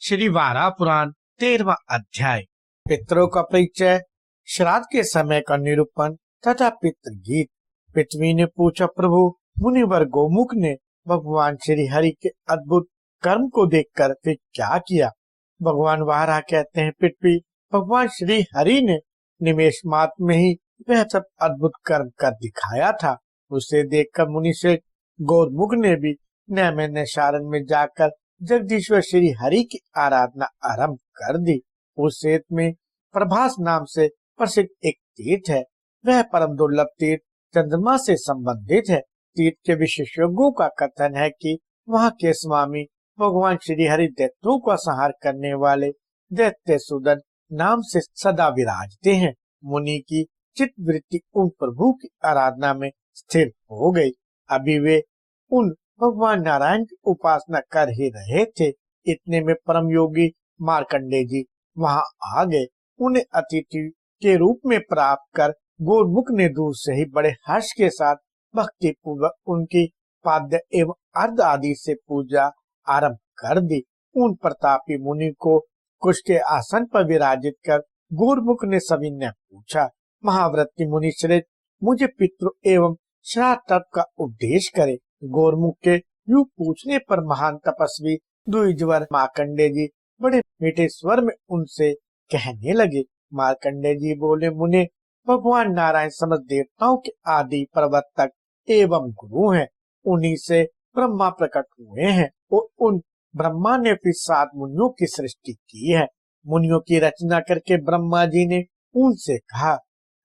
श्री वारा पुराण 13वां अध्याय। पितरों का परिचय, श्राद्ध के समय का निरूपण तथा पितृगीत। पृथ्वी ने पूछा, प्रभु मुनिवर गोमुख ने भगवान श्री हरि के अद्भुत कर्म को देखकर फिर क्या किया? भगवान वारा कहते हैं, पृथ्वी भगवान श्री हरि ने निमेष मात्र में ही वह सब अद्भुत कर्म कर दिखाया था। उसे देखकर मुनिश्रेष्ठ गौरमुख ने भी नैमिषारण्य में जाकर जगदीश्वर श्री हरि की आराधना आरंभ कर दी। उस क्षेत्र में प्रभास नाम से प्रसिद्ध एक तीर्थ है। वह परम दुर्लभ तीर्थ चंद्रमा से संबंधित है। तीर्थ के विशेषज्ञों का कथन है कि वहाँ के स्वामी भगवान श्री हरि दैत्यों का संहार करने वाले दैत्य सुदन नाम से सदा विराजते हैं। मुनि की चित्त वृत्ति उन प्रभु की आराधना में स्थिर हो गई। अभी वे उन भगवान नारायण की उपासना कर ही रहे थे। इतने में परम योगी मार्कंडेय जी वहां आ गए। उन्हें अतिथि के रूप में प्राप्त कर गौरमुख ने दूर से ही बड़े हर्ष के साथ भक्ति पूर्वक उनकी पाद्य एवं अर्ध आदि से पूजा आरंभ कर दी। उन प्रतापी मुनि को कुश के आसन पर विराजित कर गौरमुख ने सविनय पूछा, महाव्रती मुनि श्रेष्ठ, मुझे पितृ एवं श्राद्ध तत्व का उपदेश करे। गौरमुख के यूं पूछने पर महान तपस्वी द्विजवर मार्कंडेय जी बड़े मीठे स्वर में उनसे कहने लगे। मार्कंडेय जी बोले, मुने भगवान नारायण समस्त देवताओं के आदि प्रवर्तक एवं गुरु हैं। उन्हीं से ब्रह्मा प्रकट हुए हैं और उन ब्रह्मा ने फिर 7 मुनियों की सृष्टि की है। मुनियों की रचना करके ब्रह्मा जी ने उनसे कहा,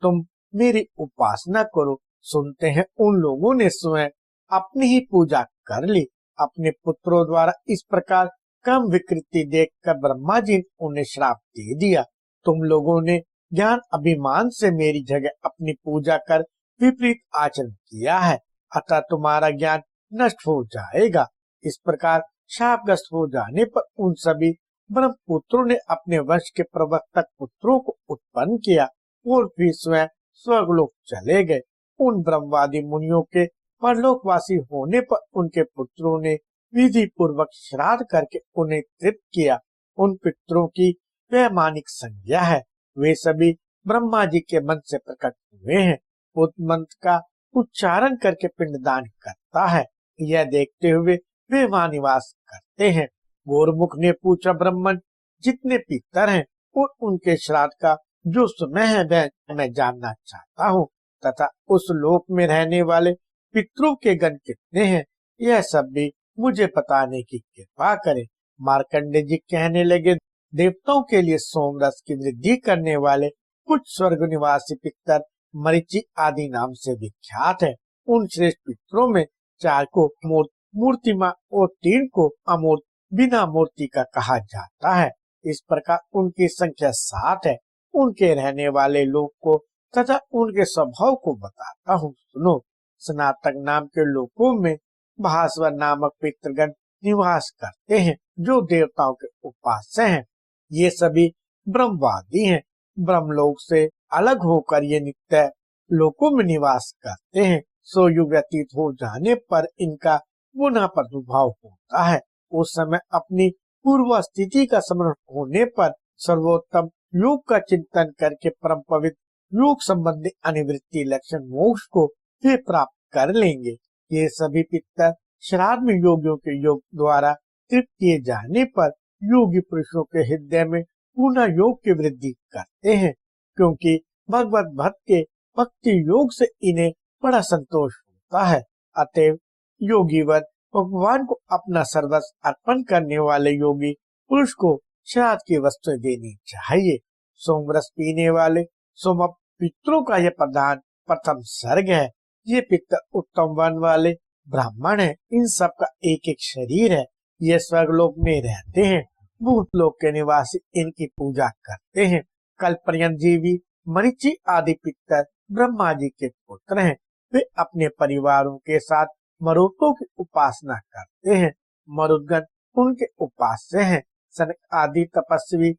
तुम मेरी उपासना करो। सुनते हैं उन लोगों ने स्वयं अपनी ही पूजा कर ली। अपने पुत्रों द्वारा इस प्रकार कम विकृति देखकर ब्रह्मा जी ने उन्हें श्राप दे दिया। तुम लोगों ने ज्ञान अभिमान से मेरी जगह अपनी पूजा कर विपरीत आचरण किया है, अतः तुम्हारा ज्ञान नष्ट हो जाएगा। इस प्रकार शापग्रस्त हो जाने पर उन सभी ब्रह्म पुत्रों ने अपने वंश के प्रवर्तक पुत्रों को उत्पन्न किया और फिर स्वयं स्वर्गलोक चले गए। उन ब्रह्मवादी मुनियों के परलोकवासी होने पर उनके पुत्रों ने विधि पूर्वक श्राद्ध करके उन्हें तृप्त किया। उन पितरों की वैमानिक संज्ञा है। वे सभी ब्रह्मा जी के मन से प्रकट हुए हैं। उस मंत्र का उच्चारण करके पिंडदान करता है। यह देखते हुए वे वहां निवास करते हैं। गौरमुख ने पूछा, ब्राह्मण जितने पितर हैं और उनके श्राद्ध का जो समय है वह मैं जानना चाहता हूँ, तथा उस लोक में रहने वाले पितरों के गण कितने हैं, यह सब भी मुझे बताने की कृपा करें। मार्कंडेय जी कहने लगे, देवताओं के लिए सोमरस की वृद्धि करने वाले कुछ स्वर्ग निवासी पितर मरीचि आदि नाम से विख्यात है। उन श्रेष्ठ पितरों में 4 को मूर्त मूर्तिमा और 3 को अमूर्त बिना मूर्ति का कहा जाता है। इस प्रकार उनकी संख्या 7 है। उनके रहने वाले लोग को तथा उनके स्वभाव को बताता हूँ, सुनो। स्नातक नाम के लोकों में भास्वर नामक पितृगण निवास करते हैं, जो देवताओं के उपास्य हैं। ये सभी ब्रह्मवादी हैं। ब्रह्मलोक से अलग होकर ये नित्य लोकों में निवास करते हैं। 100 युग व्यतीत हो जाने पर इनका पुनः प्रादुर्भाव होता है। उस समय अपनी पूर्व स्थिति का स्मरण होने पर सर्वोत्तम योग का चिंतन करके परम पवित्र योग संबंधी अनिवृत्ति लक्षण मोक्ष को वे प्राप्त कर लेंगे। ये सभी पितर श्राद्ध में योगियों के योग द्वारा तृप्त किए जाने पर योगी पुरुषों के हृदय में पुनः योग की वृद्धि करते हैं, क्योंकि भगवत भक्त के भक्ति योग से इन्हें बड़ा संतोष होता है। अतएव योगीवर भगवान को अपना सर्वस्व अर्पण करने वाले योगी पुरुष को श्राद्ध की वस्तुएं देनी चाहिए। सोमरस पीने वाले सोम पितरों का यह प्रथम सर्ग है। ये पितर उत्तम वर्ण वाले ब्राह्मण हैं। इन सब का एक एक शरीर है। ये स्वर्गलोक में रहते हैं। भूतलोक के निवासी इनकी पूजा करते हैं। कल्पपर्यंत जीवी मरीचि आदि पितर ब्रह्मा जी के पुत्र हैं। वे अपने परिवारों के साथ मरुतों की उपासना करते हैं। मरुदगण उनके उपास्य हैं। सनक आदि तपस्वी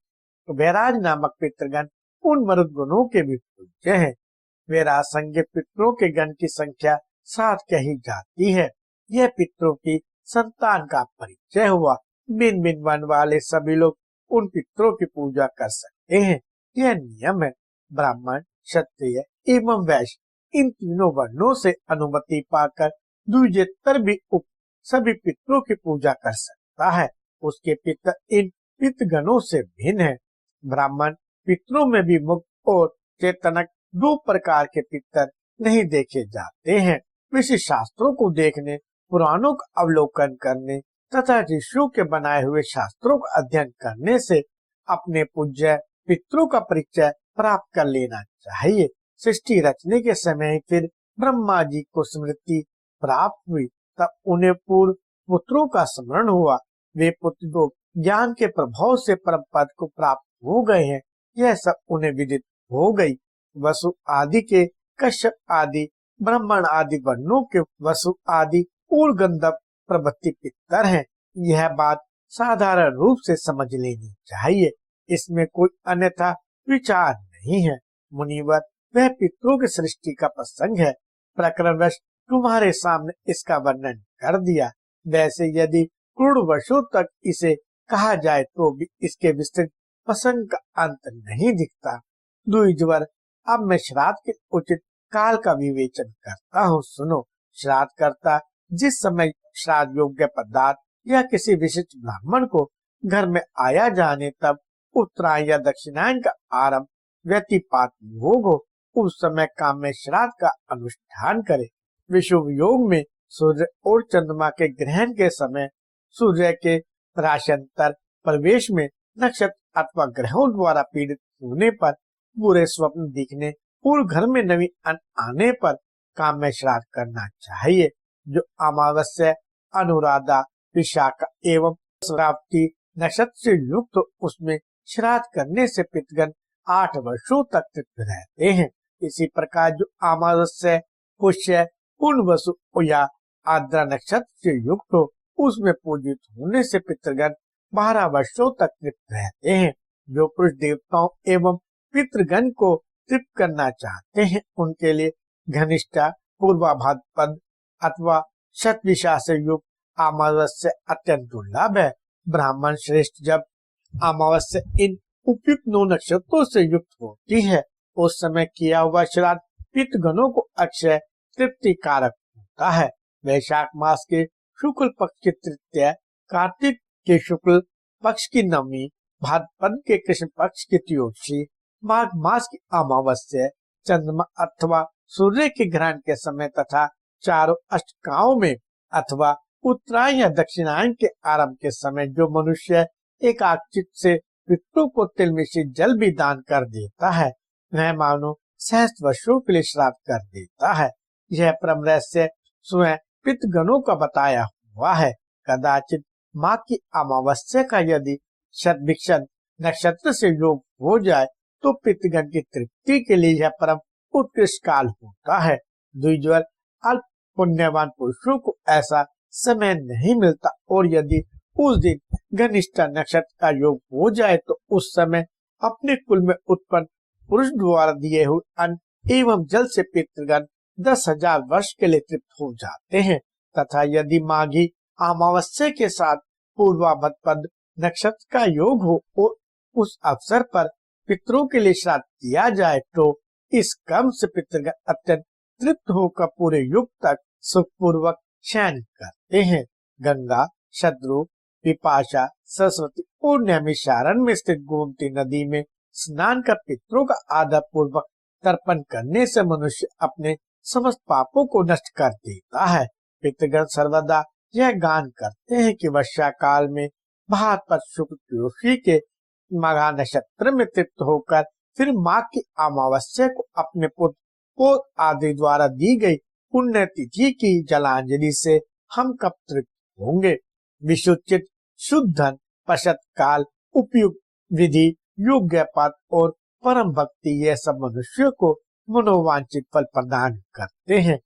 वैराज नामक पितृगण उन मरुदगणों के भी पूज्य हैं। वैराज संज्ञ पितरों के गण की संख्या 7 कही जाती है। यह पितरों की संतान का परिचय हुआ। बिन बिन वन वाले सभी लोग उन पितरों की पूजा कर सकते हैं। यह नियम है। ब्राह्मण, क्षत्रिय एवं वैश्य इन तीनों वर्णों से अनुमति पाकर द्विजेतर भी सभी पितरों की पूजा कर सकता है। उसके पितर इन पितृगणों से भिन्न है। ब्राह्मण पितरों में भी मुक्त और चेतनक दो प्रकार के पितर नहीं देखे जाते हैं। विशिष्ट शास्त्रों को देखने, पुराणों का अवलोकन करने तथा ऋषियों के बनाए हुए शास्त्रों का अध्ययन करने से अपने पूज्य पितरों का परिचय प्राप्त कर लेना चाहिए। सृष्टि रचने के समय फिर ब्रह्मा जी को स्मृति प्राप्त हुई, तब उन्हें पूर्व पुत्रों का स्मरण हुआ। वे पुत्र तो ज्ञान के प्रभाव से परम पद को प्राप्त हो गए हैं, यह सब उन्हें विदित हो गई। वसु आदि के कश्यप आदि, ब्राह्मण आदि वर्णों के वसु आदि और गंधर्व प्रभृति पितर हैं। यह बात साधारण रूप से समझ लेनी चाहिए, इसमें कोई अन्यथा विचार नहीं है। मुनिवर, वह पितरों की सृष्टि का प्रसंग है। प्रकरणवश तुम्हारे सामने इसका वर्णन कर दिया। वैसे यदि करोड़ वर्षों तक इसे कहा जाए तो भी इसके विस्तृत प्रसंग का अंत नहीं दिखता। द्विजवर, अब मैं श्राद्ध के उचित काल का विवेचन करता हूँ। सुनो। श्राद्ध करता जिस समय श्राद्ध योग्य पदार्थ या किसी विशिष्ट ब्राह्मण को घर में आया जाने, तब उत्तरायण या दक्षिणायन का आरंभ व्यतिपात योग हो, उस समय काम में श्राद्ध का अनुष्ठान करे। विषुव योग में सूर्य और चंद्रमा के ग्रहण के समय सूर्य के राश्यंतर प्रवेश में नक्षत्र अथवा ग्रहों द्वारा पीड़ित होने पर, बुरे स्वप्न दिखने और घर में नवीन अन्न आने पर काम में श्राद्ध करना चाहिए। जो अमावस्या, अनुराधा, विशाखा एवं श्रावती नक्षत्र से युक्त हो, उसमें श्राद्ध करने से पितृगण 8 वर्षों तक तृप्त रहते हैं। इसी प्रकार जो अमावस्या, पुष्य, पुनर्वसु या आर्द्रा नक्षत्र से युक्त हो, उसमें पूजित होने से पितृगण 12 वर्षों तक तृप्त रहते हैं। जो पुरुष देवताओं एवं पितृगण को तृप्त करना चाहते हैं, उनके लिए घनिष्ठा, पूर्वाभाद्रपद अथवा शतविशा से युक्त अमावस्या अत्यंत दुर्लभ है। ब्राह्मण श्रेष्ठ, जब अमावस्या इन उपयुक्त 9 नक्षत्रों से युक्त होती है, उस समय किया हुआ श्राद्ध पितृगणों को अक्षय तृप्ति कारक होता है। वैशाख मास के शुक्ल पक्ष की तृतीया, कार्तिक के शुक्ल पक्ष की नवमी, भाद्रपद के कृष्ण पक्ष की त्रयोदशी, माघ मास की अमावस्या, चंद्रमा अथवा सूर्य के ग्रहण के समय तथा चारों अष्टकाओं में अथवा उत्तरायण या दक्षिणायन के आरंभ के समय जो मनुष्य एकाग्रचित से पितरों को तिल मिश्रित जल भी दान कर देता है, वह मानो सहस्त्र वर्षों के लिए श्राद्ध कर देता है। यह परम रहस्य स्वयं पितृगणों का बताया हुआ है। कदाचित माघ की अमावस्या का यदि शतभिक्षण नक्षत्र से योग हो जाए तो पितृगण की तृप्ति के लिए यह परम उत्कृष्ट काल होता है। द्विजवर, अल्प पुण्यवान पुरुषों को ऐसा समय नहीं मिलता, और यदि उस दिन घनिष्ठा नक्षत्र का योग हो जाए तो उस समय अपने कुल में उत्पन्न पुरुष द्वारा दिए हुए अन्न एवं जल से पितृगण 10,000 वर्ष के लिए तृप्त हो जाते हैं। तथा यदि माघी अमावस्या के साथ पूर्वाभाद्रपद नक्षत्र का योग हो और उस अवसर पर पितरों के लिए श्राद्ध किया जाए तो इस क्रम से पितृगण अत्यंत तृप्त होकर पूरे युग तक सुखपूर्वक शयन करते हैं। गंगा, शद्रु, विपाशा, सरस्वती और नैमिषारण्य में स्थित गोमती नदी में स्नान कर पितरों का आदर पूर्वक तर्पण करने से मनुष्य अपने समस्त पापों को नष्ट कर देता है। पितृगण सर्वदा यह गान करते हैं कि वर्षा काल में भाद्रपद शुक्ल त्रयोदशी के मघा नक्षत्र में तृप्त होकर फिर माघ की अमावस्या को अपने पुत्र और आदि द्वारा दी गई पुण्य तिथि की जलांजलि से हम कब तृप्त होंगे। विशुचित, शुद्ध धन, पश्चात काल, उपयुक्त विधि, योग्य पद और परम भक्ति, ये सब मनुष्य को मनोवांछित फल प्रदान करते हैं।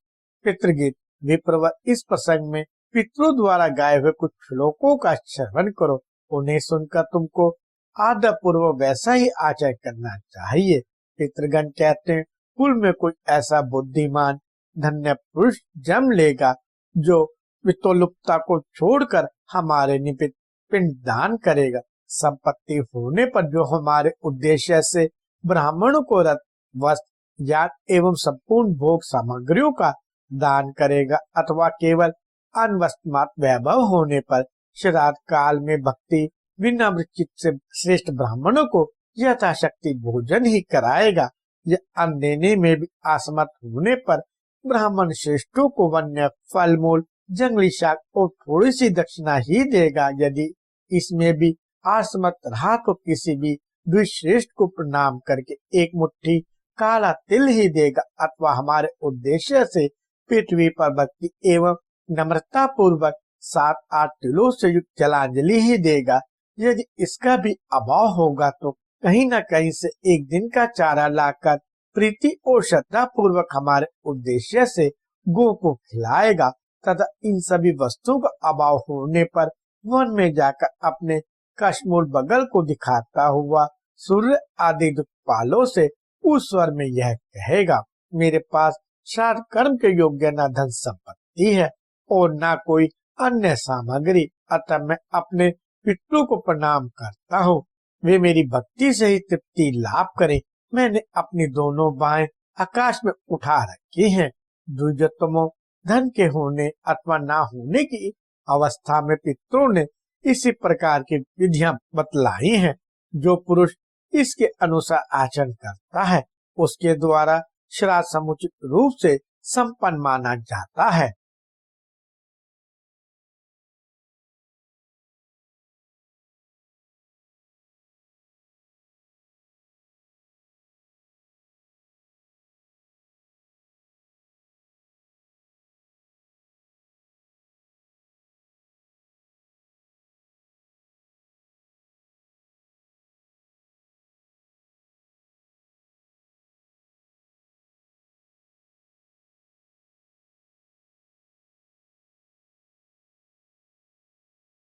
पितृगीत। विप्रवर, इस प्रसंग में पितरों द्वारा गाए हुए कुछ श्लोकों का श्रवण करो। उन्हें सुनकर तुमको आदर पूर्वक वैसा ही आचरण करना चाहिए। पितृगण कहते हैं, कुल में कोई ऐसा बुद्धिमान धन्य पुरुष जन्म लेगा जो वितोलुपता को छोड़कर हमारे निमित्त पिंड दान करेगा। संपत्ति होने पर जो हमारे उद्देश्य से ब्राह्मणों को रथ, वस्त्र, याद एवं संपूर्ण भोग सामग्रियों का दान करेगा, अथवा केवल अनवस्तमात वैभव होने पर श्राद्ध काल में भक्ति विनम्र चित्त से श्रेष्ठ ब्राह्मणों को यथाशक्ति भोजन ही कराएगा, या अन्न देने में भी असमर्थ होने पर ब्राह्मण श्रेष्ठों को वन्य फल मूल, जंगली शाक और थोड़ी सी दक्षिणा ही देगा। यदि इसमें भी असमर्थ रहा तो किसी भी द्विश्रेष्ठ को प्रणाम करके एक मुट्ठी काला तिल ही देगा, अथवा हमारे उद्देश्य से पृथ्वी पर भक्ति एवं नम्रता पूर्वक 7-8 तिलों से युक्त जलांजलि ही देगा। यदि इसका भी अभाव होगा तो कहीं न कहीं से एक दिन का चारा लाकर प्रीति और श्रद्धा पूर्वक हमारे उद्देश्य से गो को खिलाएगा, तथा इन सभी वस्तुओं का अभाव होने पर वन में जाकर अपने कश्मूल बगल को दिखाता हुआ सूर्य आदि दिक्पालों से उस स्वर में यह कहेगा, मेरे पास श्राद्ध कर्म के योग्य न धन संपत्ति है और न कोई अन्य सामग्री, अतः मैं अपने पितरों को प्रणाम करता हूँ, वे मेरी भक्ति से ही तृप्ति लाभ करें। मैंने अपनी दोनों बाहें आकाश में उठा रखी हैं। द्विजोत्तमों, धन के होने अथवा ना होने की अवस्था में पितरों ने इसी प्रकार की विधियां बतलाई हैं। जो पुरुष इसके अनुसार आचरण करता है उसके द्वारा श्राद्ध समुचित रूप से संपन्न माना जाता है।